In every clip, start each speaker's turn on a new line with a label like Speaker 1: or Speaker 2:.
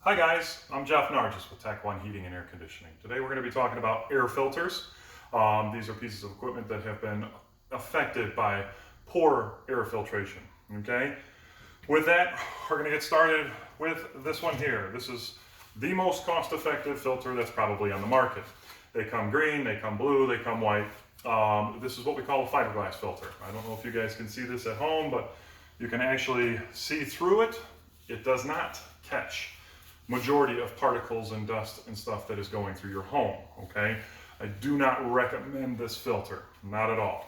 Speaker 1: Hi guys, I'm Jeff Nargis with Tech One Heating and Air Conditioning. Today we're going to be talking about air filters. These are pieces of equipment that have been affected by poor air filtration. Okay, with that, we're going to get started with this one here. This is the most cost-effective filter that's probably on the market. They come green, they come blue, they come white. This is what we call a fiberglass filter. I don't know if you guys can see this at home, but you can actually see through it. It does not catch majority of particles and dust and stuff that is going through your home. Okay, I do not recommend this filter, not at all.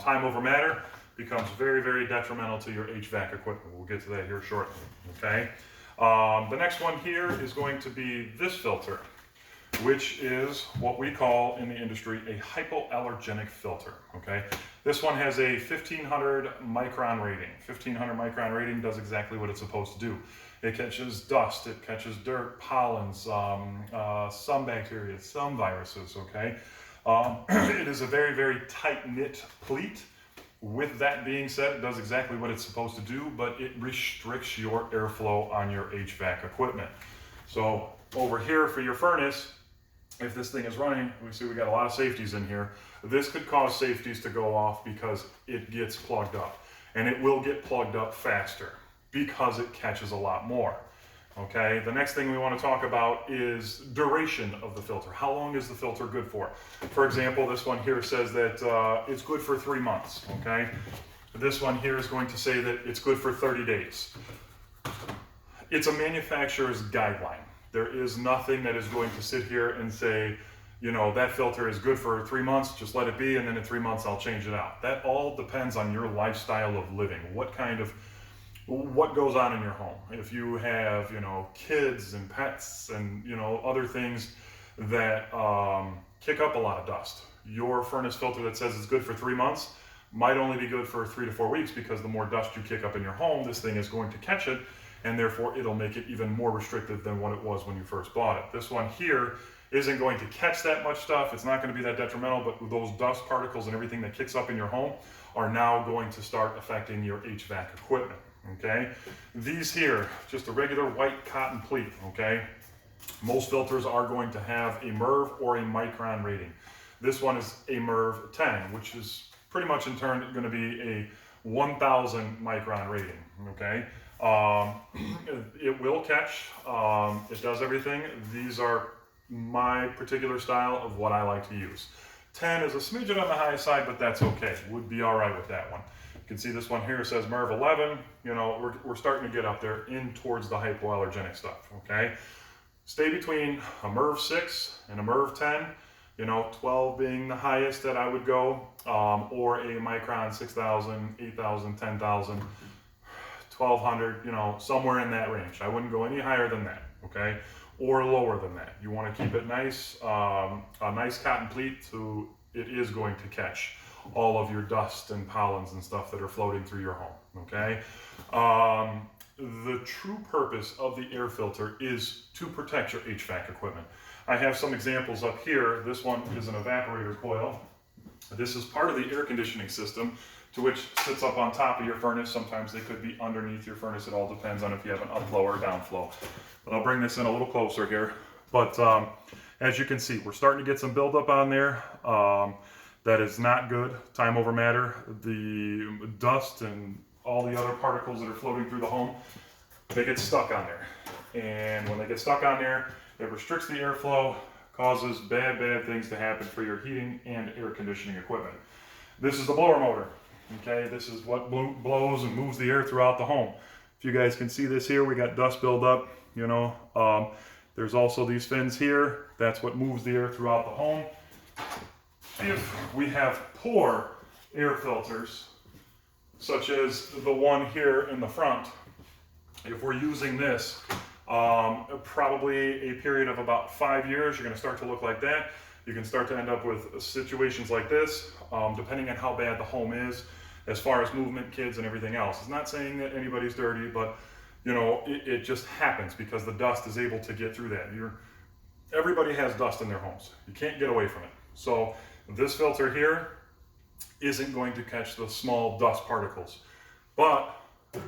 Speaker 1: Time over matter becomes very, very detrimental to your HVAC equipment. We'll get to that here shortly. Okay, the next one here is going to be this filter, which is what we call in the industry a hypoallergenic filter. Okay, this one has a 1500 micron rating. 1500 micron rating does exactly what it's supposed to do. It catches dust, it catches dirt, pollens, some bacteria, some viruses. Okay, it is a very, very tight-knit pleat. With that being said, it does exactly what it's supposed to do, but it restricts your airflow on your HVAC equipment. So over here for your furnace, if this thing is running, we see we got a lot of safeties in here. This could cause safeties to go off because it gets plugged up, and it will get plugged up faster because it catches a lot more. Okay, the next thing we want to talk about is duration of the filter. How long is the filter good for? For example, this one here says that it's good for 3 months. Okay, this one here is going to say that it's good for 30 days. It's a manufacturer's guideline. There is nothing that is going to sit here and say, you know, that filter is good for 3 months, just let it be, and then in 3 months I'll change it out. That all depends on your lifestyle of living. What goes on in your home. If you have, you know, kids and pets and, you know, other things that kick up a lot of dust, your furnace filter that says it's good for 3 months might only be good for 3 to 4 weeks, because the more dust you kick up in your home, this thing is going to catch it, and therefore it'll make it even more restrictive than what it was when you first bought it. This one here isn't going to catch that much stuff. It's not going to be that detrimental, but those dust particles and everything that kicks up in your home are now going to start affecting your HVAC equipment. Okay, these here, just a regular white cotton pleat. Okay, most filters are going to have a MERV or a micron rating. This one is a MERV 10, which is pretty much in turn going to be a 1000 micron rating. Okay, it will catch. It does everything. These are my particular style of what I like to use. 10 is a smidgen on the high side, but that's okay. Would be all right with that one. You can see this one here says MERV 11. You know, we're starting to get up there in towards the hypoallergenic stuff. Okay, stay between a MERV 6 and a MERV 10. You know, 12 being the highest that I would go, or a micron 6000, 8000, 10,000, 1200. You know, somewhere in that range. I wouldn't go any higher than that. Okay, or lower than that. You want to keep it nice, a nice cotton pleat, so it is going to catch all of your dust and pollens and stuff that are floating through your home. Okay, the true purpose of the air filter is to protect your HVAC equipment. I have some examples up here. This one is an evaporator coil. This is part of the air conditioning system, to which sits up on top of your furnace. Sometimes they could be underneath your furnace. It all depends on if you have an upflow or downflow. But I'll bring this in a little closer here. But as you can see, we're starting to get some buildup on there. That is not good. Time over matter. The dust and all the other particles that are floating through the home, they get stuck on there. And when they get stuck on there, it restricts the airflow, causes bad things to happen for your heating and air conditioning equipment. This is the blower motor. Okay, this is what blows and moves the air throughout the home. If you guys can see this here, we got dust buildup. You know, there's also these fins here. That's what moves the air throughout the home. If we have poor air filters, such as the one here in the front, if we're using this, probably a period of about 5 years, you're going to start to look like that. You can start to end up with situations like this, depending on how bad the home is, as far as movement, kids, and everything else. It's not saying that anybody's dirty, but you know, it just happens because the dust is able to get through that. Everybody has dust in their homes. You can't get away from it. So this filter here isn't going to catch the small dust particles, but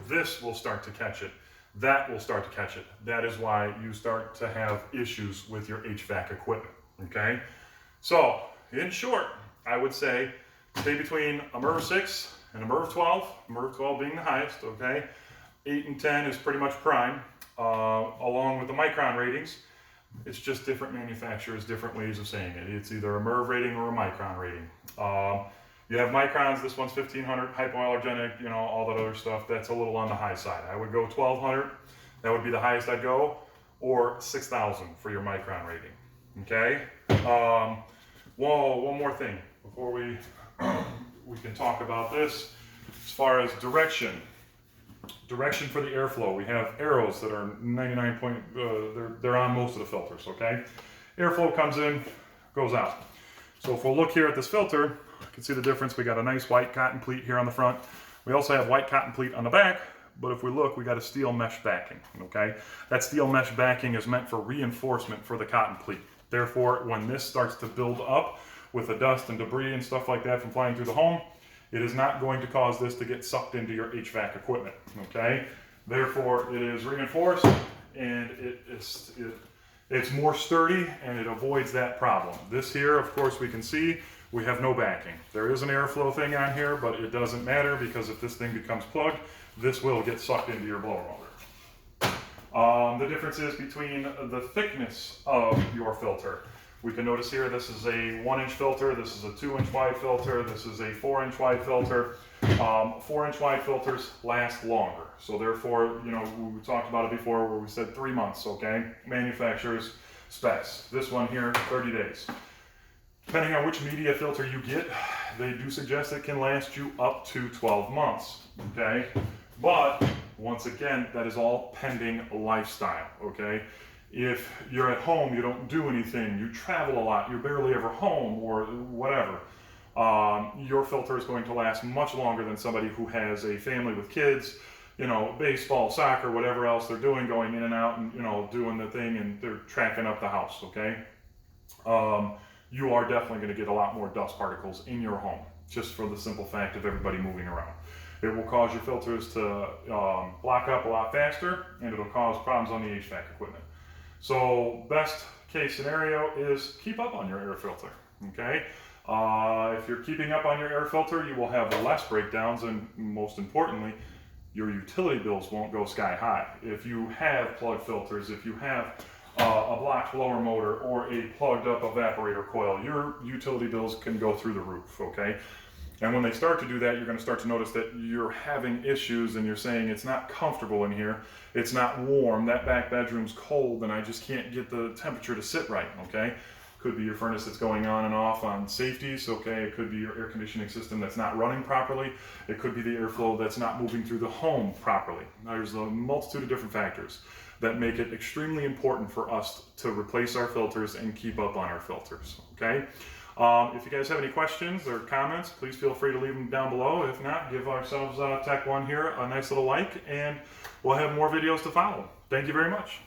Speaker 1: this will start to catch it. that will start to catch it. That is why you start to have issues with your HVAC equipment, okay? So, in short, I would say stay between a MERV 6 and a MERV 12, MERV 12 being the highest, okay? 8 and 10 is pretty much prime, along with the micron ratings. It's just different manufacturers, different ways of saying it. It's either a MERV rating or a micron rating. You have microns, this one's 1500, hypoallergenic, you know, all that other stuff. That's a little on the high side. I would go 1200, that would be the highest I'd go, or 6000 for your micron rating, okay? One more thing before we can talk about this. As far as direction for the airflow, we have arrows that are 99 point, they're on most of the filters, okay? Airflow comes in, goes out. So if we'll look here at this filter, you can see the difference. We got a nice white cotton pleat here on the front. We also have white cotton pleat on the back, but if we look, we got a steel mesh backing, okay? That steel mesh backing is meant for reinforcement for the cotton pleat. Therefore, when this starts to build up with the dust and debris and stuff like that from flying through the home, it is not going to cause this to get sucked into your HVAC equipment, okay? Therefore, it is reinforced and it's more sturdy and it avoids that problem. This here, of course, we can see we have no backing. There is an airflow thing on here, but it doesn't matter because if this thing becomes plugged, this will get sucked into your blower motor. The difference is between the thickness of your filter. We can notice here, this is a 1-inch filter, this is a 2-inch wide filter, this is a 4-inch wide filter. 4-inch wide filters last longer. So therefore, you know, we talked about it before where we said 3 months, okay? Manufacturer's specs. This one here, 30 days. Depending on which media filter you get, they do suggest it can last you up to 12 months, okay? But, once again, that is all pending lifestyle, okay? If you're at home, you don't do anything, you travel a lot, you're barely ever home or whatever, your filter is going to last much longer than somebody who has a family with kids, you know, baseball, soccer, whatever else they're doing, going in and out and, you know, doing the thing and they're tracking up the house, okay? You are definitely going to get a lot more dust particles in your home, just for the simple fact of everybody moving around. It will cause your filters to block up a lot faster, and it'll cause problems on the HVAC equipment. So best case scenario is keep up on your air filter, okay? If you're keeping up on your air filter, you will have less breakdowns, and most importantly, your utility bills won't go sky high. If you have plugged filters, if you have a blocked blower motor or a plugged up evaporator coil, your utility bills can go through the roof, okay? And when they start to do that, you're going to start to notice that you're having issues and you're saying it's not comfortable in here, it's not warm, that back bedroom's cold and I just can't get the temperature to sit right, okay? Could be your furnace that's going on and off on safeties, okay? It could be your air conditioning system that's not running properly. It could be the airflow that's not moving through the home properly. There's a multitude of different factors that make it extremely important for us to replace our filters and keep up on our filters, okay? If you guys have any questions or comments, please feel free to leave them down below. If not, give ourselves Tech One here a nice little like, and we'll have more videos to follow. Thank you very much.